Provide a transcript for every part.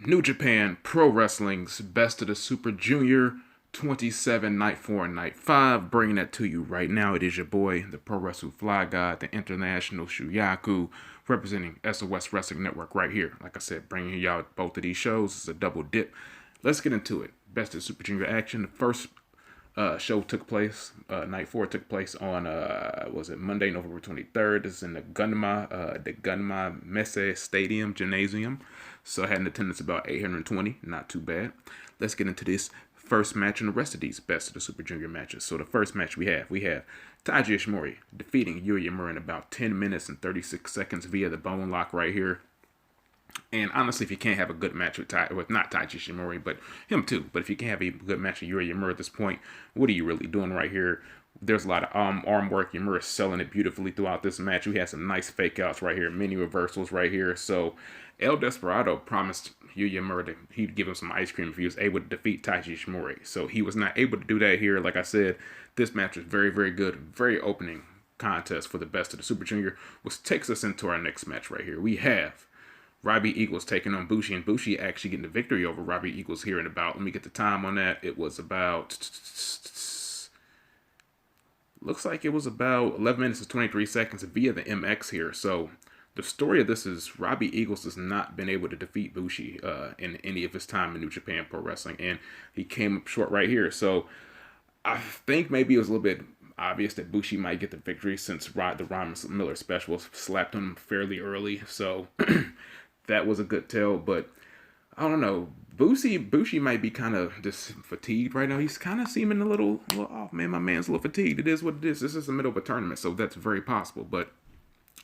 New Japan Pro Wrestling's Best of the Super Junior 27 Night 4 and Night 5. Bringing that to you right now. It is your boy, the Pro Wrestling Fly God, the International Shuyaku, representing SOS Wrestling Network right here. Like I said, bringing y'all both of these shows. It's a double dip. Let's get into it. Best of the Super Junior action. The first show took place, Night 4 took place on, was it Monday, November 23rd. This is in the Gunma Messe Stadium Gymnasium. So I had an attendance about 820, not too bad. Let's get into this first match and the rest of these Best of the Super Junior matches. So the first match we have Taiji Ishimori defeating Yuya in about 10 minutes and 36 seconds via the bone lock right here. And honestly, if you can't have a good match with not Taiji Ishimori, but him too, but if you can't have a good match with Yuya at this point, what are you really doing right here? There's a lot of arm work. Yamura is selling it beautifully throughout this match. We had some nice fake outs right here, mini reversals right here. So El Desperado promised Yuya that he'd give him some ice cream if he was able to defeat Taiji Ishimori. So he was not able to do that here. Like I said, this match was very, very good, very opening contest for the Best of the Super Junior, which takes us into our next match right here. We have Robby Eagles taking on Bushi, and Bushi actually getting the victory over Robby Eagles here in about, let me get the time on that. It was about, looks like it was about 11 minutes and 23 seconds via the MX here. So the story of this is Robby Eagles has not been able to defeat Bushi in any of his time in New Japan Pro Wrestling, and he came up short right here. So I think maybe it was a little bit obvious that Bushi might get the victory since the Ron Miller special slapped him fairly early. So that was a good tell, but I don't know. Bushi might be kind of just fatigued right now. He's kind of seeming a little off, man. My man's a little fatigued. It is what it is. This is the middle of a tournament, so that's very possible. But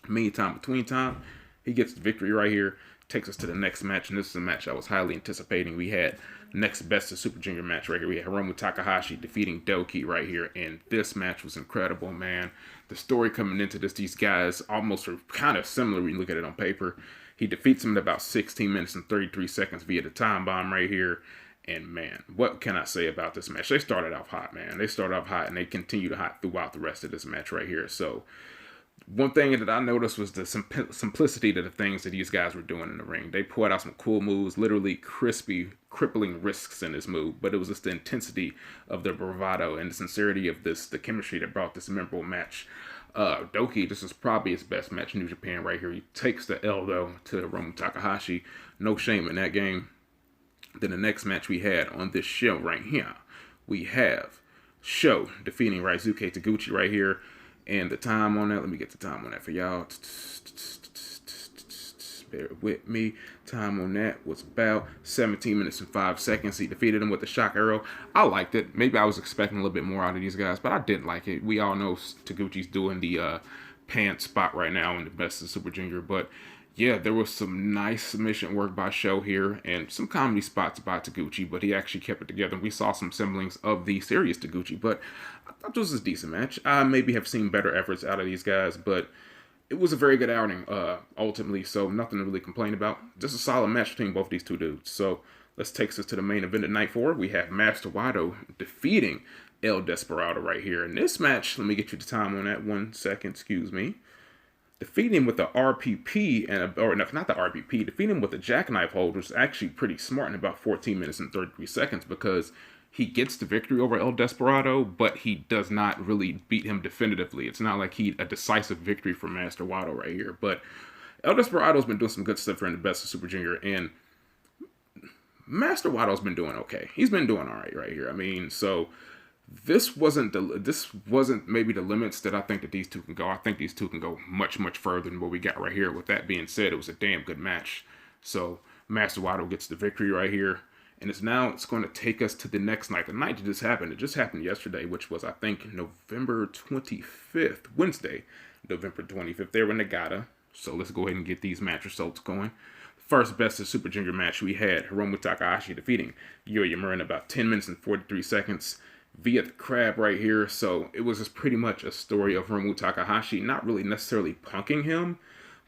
between time, he gets the victory right here. Takes us to the next match, and this is a match I was highly anticipating. We had next Best of Super Junior match right here. We had Hiromu Takahashi defeating Doki right here, and this match was incredible, man. The story coming into this, these guys almost are kind of similar when you look at it on paper. He defeats him in about 16 minutes and 33 seconds via the time bomb right here. And man, what can I say about this match? They started off hot, man. They started off hot, and they continued hot throughout the rest of this match right here. So one thing that I noticed was the simplicity to the things that these guys were doing in the ring. They pulled out some cool moves, literally crispy, crippling risks in this move, but it was just the intensity of the bravado and the sincerity of the chemistry that brought this memorable match. Doki, this is probably his best match in New Japan right here. He takes the L, though, to Hiromu Takahashi. No shame in that game. Then the next match we had on this show right here, we have Sho defeating Raizuke Taguchi right here. And the time on that, let me get the time on that for y'all. Bear with me. Time on that was about 17 minutes and 5 seconds. He defeated him with the shock arrow. I liked it. Maybe I was expecting a little bit more out of these guys, but I did like it. We all know Taguchi's doing the pants spot right now in the Best of Super Junior, but yeah, there was some nice submission work by Sho here and some comedy spots by Taguchi, but he actually kept it together. We saw some semblance of the serious Taguchi, but I thought this was a decent match. I maybe have seen better efforts out of these guys, but it was a very good outing, ultimately, so nothing to really complain about. Just a solid match between both these two dudes. So let's take us to the main event of Night 4. We have Master Wato defeating El Desperado right here. In this match, let me get you the time on that. 1 second, excuse me. Defeating him with the RPP, not the RPP, defeating him with the jackknife hold was actually pretty smart in about 14 minutes and 33 seconds because he gets the victory over El Desperado, but he does not really beat him definitively. It's not like a decisive victory for Master Wato right here. But El Desperado's been doing some good stuff in the Best of Super Junior, and Master Wato's been doing okay. He's been doing all right here. I mean, so this wasn't maybe the limits that I think that these two can go. I think these two can go much, much further than what we got right here. With that being said, it was a damn good match. So Master Wato gets the victory right here. And it's going to take us to the next night. The night that just happened. It just happened yesterday, which was, I think, November 25th. Wednesday, November 25th. They were in Nagata. So let's go ahead and get these match results going. First Best of Super Junior match we had Hiromu Takahashi defeating Yuya in about 10 minutes and 43 seconds via the crab right here. So it was just pretty much a story of Hiromu Takahashi not really necessarily punking him,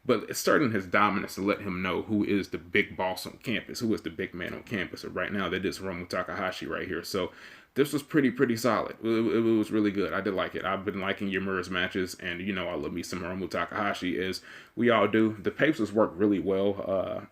but it's starting his dominance to let him know who is the big boss on campus, who is the big man on campus. And right now, that is Hiromu Takahashi right here. So this was pretty solid. It was really good. I did like it. I've been liking Yamura's matches, and you know I love me some Hiromu Takahashi, as we all do. The papers work really well.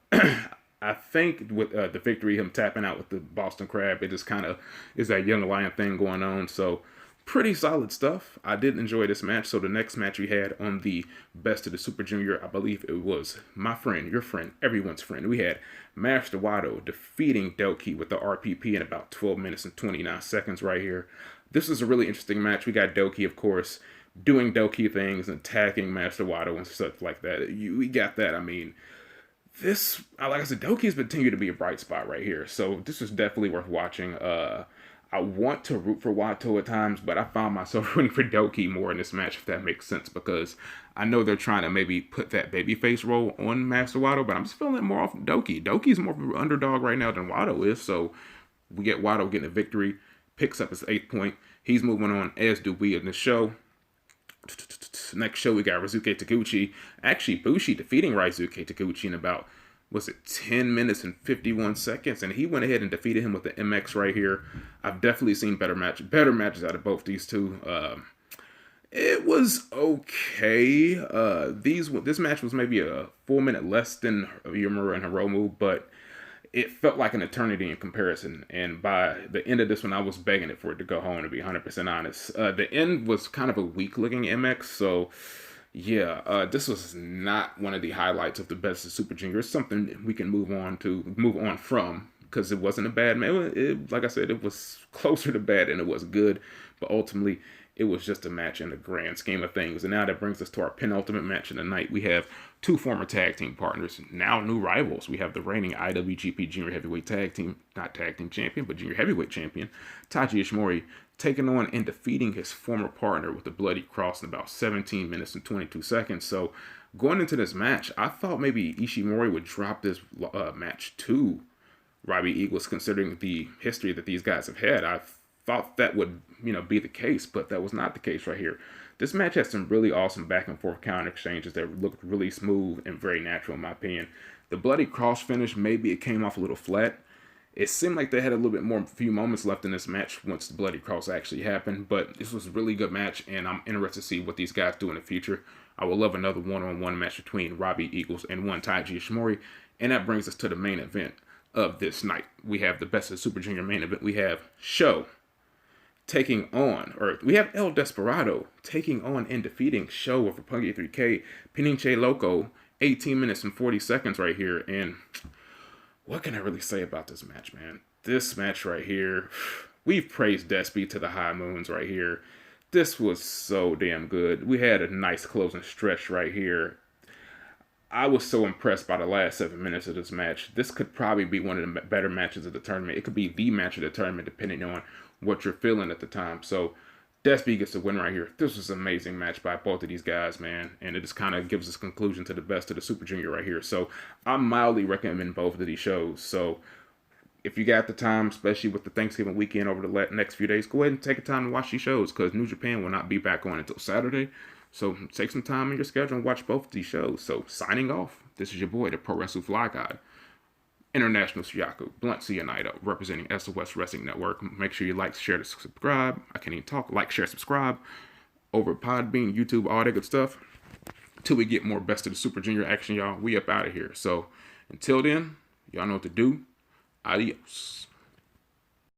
I think with the victory, him tapping out with the Boston Crab, it just kind of is that young lion thing going on. So pretty solid stuff. I did enjoy this match. So the next match we had on the Best of the Super Junior, I believe it was my friend, your friend, everyone's friend. We had Master Wato defeating Doki with the RPP in about 12 minutes and 29 seconds right here. This is a really interesting match. We got Doki, of course, doing Doki things and attacking Master Wato and stuff like that. We got that. I mean, this, like I said, Doki's continued to be a bright spot right here. So this is definitely worth watching. I want to root for Wato at times, but I found myself rooting for Doki more in this match, if that makes sense, because I know they're trying to maybe put that babyface role on Master Wato, but I'm just feeling it more off Doki. Doki's more of an underdog right now than Wato is, so we get Wato getting a victory, picks up his 8th point. He's moving on, as do we in the show. Next show, we got Ryusuke Taguchi. Actually, Bushi defeating Ryusuke Taguchi in about, 10 minutes and 51 seconds, and he went ahead and defeated him with the MX right here. I've definitely seen better matches out of both these two. It was okay. This match was maybe a full minute less than Yumura and Hiromu, but it felt like an eternity in comparison. And by the end of this one, I was begging it for it to go home, to be 100% honest. The end was kind of a weak looking MX, so yeah, this was not one of the highlights of the Best of Super Junior. It's something we can move on from, because it wasn't a bad match. Like I said, it was closer to bad than it was good, but ultimately it was just a match in the grand scheme of things. And now that brings us to our penultimate match of the night. We have two former tag team partners, now new rivals. We have the reigning IWGP Junior Heavyweight not tag team champion, but Junior Heavyweight champion, Taiji Ishimori, taking on and defeating his former partner with the Bloody Cross in about 17 minutes and 22 seconds. So going into this match, I thought maybe Ishimori would drop this match to Robby Eagles, considering the history that these guys have had. I thought that would, be the case, but that was not the case right here. This match had some really awesome back and forth counter exchanges that looked really smooth and very natural in my opinion. The Bloody Cross finish, maybe it came off a little flat. It seemed like they had a little bit more, few moments left in this match once the Bloody Cross actually happened, but this was a really good match, and I'm interested to see what these guys do in the future. I would love another one-on-one match between Robby Eagles and one Taiji Ishimori, and that brings us to the main event of this night. We have the Best of Super Junior main event. We have we have El Desperado taking on and defeating Show of Roppongi 3K, Piniche Loco, 18 minutes and 40 seconds right here, and what can I really say about this match, man? This match right here, we've praised Despy to the high moons right here. This was so damn good. We had a nice closing stretch right here. I was so impressed by the last 7 minutes of this match. This could probably be one of the better matches of the tournament. It could be the match of the tournament, depending on what you're feeling at the time. So Despy gets the win right here. This was an amazing match by both of these guys, man. And it just kind of gives us conclusion to the Best of the Super Junior right here. So I mildly recommend both of these shows. So if you got the time, especially with the Thanksgiving weekend over the next few days, go ahead and take a time to watch these shows, because New Japan will not be back on until Saturday. So take some time in your schedule and watch both of these shows. So signing off, this is your boy, the Pro Wrestling Fly Guy, International Suyaku, Blunt Cianito, representing SOS Wrestling Network. Make sure you like, share, subscribe. I can't even talk. Like, share, subscribe over Podbean, YouTube, all that good stuff. Till we get more Best of the Super Junior action, y'all. We up out of here. So until then, y'all know what to do. Adios.